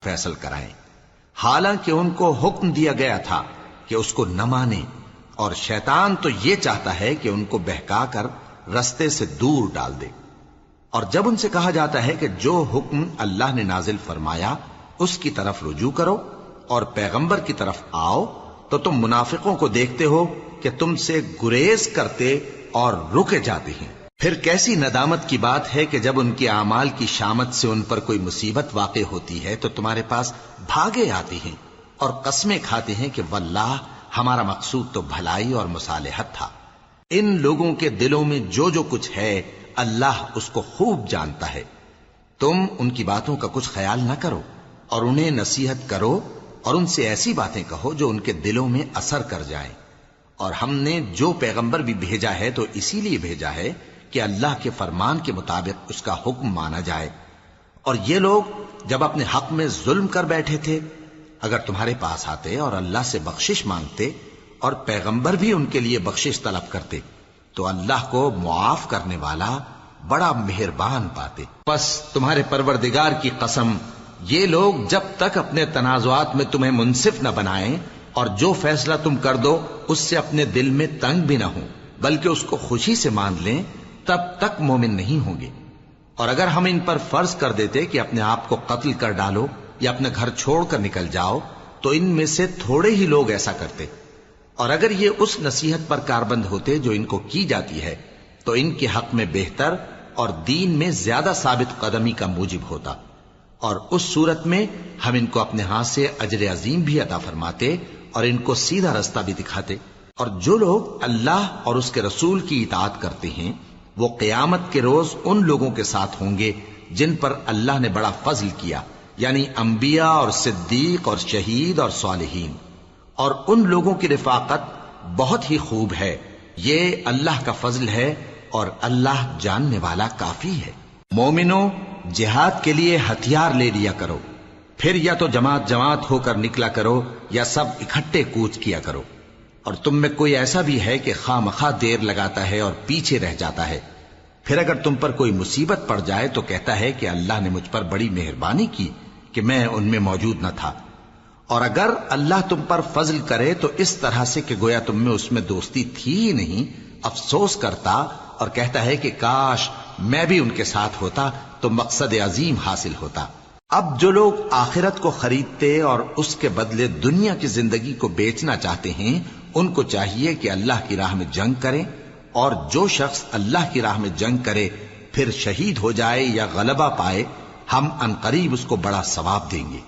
फैसल कराएं, हालांकि उनको हुक्म दिया गया था कि उसको न माने, और शैतान तो ये चाहता है कि उनको बहका कर रस्ते से दूर डाल दे। और जब उनसे कहा जाता है कि जो हुक्म अल्लाह ने नाजिल फरमाया उसकी तरफ रुजू करो और पैगंबर की तरफ आओ, तो तुम मुनाफिकों को देखते हो कि तुमसे गुरेज करते और रुके जाते हैं। फिर कैसी नदामत की बात है कि जब उनके आमाल की शामत से उन पर कोई मुसीबत वाक़े होती है तो तुम्हारे पास भागे आती हैं और कस्में खाते हैं कि वल्लाह हमारा मकसूद तो भलाई और मुसालिहत था। इन लोगों के दिलों में जो जो कुछ है अल्लाह उसको खूब जानता है। तुम उनकी बातों का कुछ ख्याल न करो और उन्हें नसीहत करो और उनसे ऐसी बातें कहो जो उनके दिलों में असर कर जाएं। और हमने जो पैगंबर भी भेजा है तो इसीलिए भेजा है कि अल्लाह के फरमान के मुताबिक उसका हुक्म माना जाए। और ये लोग जब अपने हक में जुल्म कर बैठे थे, अगर तुम्हारे पास आते और अल्लाह से बख्शिश मांगते और पैगंबर भी उनके लिए बख्शिश तलब करते तो अल्लाह को मुआफ करने वाला बड़ा मेहरबान पाते। बस तुम्हारे परवरदिगार की कसम, ये लोग जब तक अपने तनाजुआत में तुम्हें मुंसिफ न बनाएं और जो फैसला तुम कर दो उससे अपने दिल में तंग भी न हो बल्कि उसको खुशी से मान लें, तब तक मोमिन नहीं होंगे। और अगर हम इन पर फर्ज कर देते कि अपने आप को कत्ल कर डालो या अपने घर छोड़कर निकल जाओ तो इनमें से थोड़े ही लोग ऐसा करते। और अगर ये उस नसीहत पर कारबंद होते जो इनको की जाती है तो इनके हक में बेहतर और दीन में ज्यादा साबित कदमी का मूजिब होता, और उस सूरत में हम इनको अपने हाथ से अजर अजीम भी अता फरमाते और इनको सीधा रास्ता भी दिखाते। और जो लोग अल्लाह और उसके रसूल की इताअत करते हैं वो क़यामत के रोज उन लोगों के साथ होंगे जिन पर अल्लाह ने बड़ा फजल किया, यानी अंबिया और सिद्दीक और शहीद और सालिहीन। और उन लोगों की रिफाकत बहुत ही खूब है। ये अल्लाह का फजल है और अल्लाह जानने वाला काफी है। मोमिनो, जिहाद के लिए हथियार ले लिया करो, फिर या तो जमात जमात होकर निकला करो या सब इकट्ठे कूच किया करो। और तुम में कोई ऐसा भी है कि खामखा देर लगाता है और पीछे रह जाता है, फिर अगर तुम पर कोई मुसीबत पड़ जाए तो कहता है कि अल्लाह ने मुझ पर बड़ी मेहरबानी की कि मैं उनमें मौजूद न था। और अगर अल्लाह तुम पर फजल करे तो इस तरह से कि गोया तुम में उसमें दोस्ती थी ही नहीं, अफसोस करता और कहता है कि काश मैं भी उनके साथ होता तो मकसद अजीम हासिल होता। अब जो लोग आखिरत को खरीदते और उसके बदले दुनिया की जिंदगी को बेचना चाहते हैं उनको चाहिए कि अल्लाह की राह में जंग करें, और जो शख्स अल्लाह की राह में जंग करे फिर शहीद हो जाए या गलबा पाए, हम अनकरीब उसको बड़ा सवाब देंगे।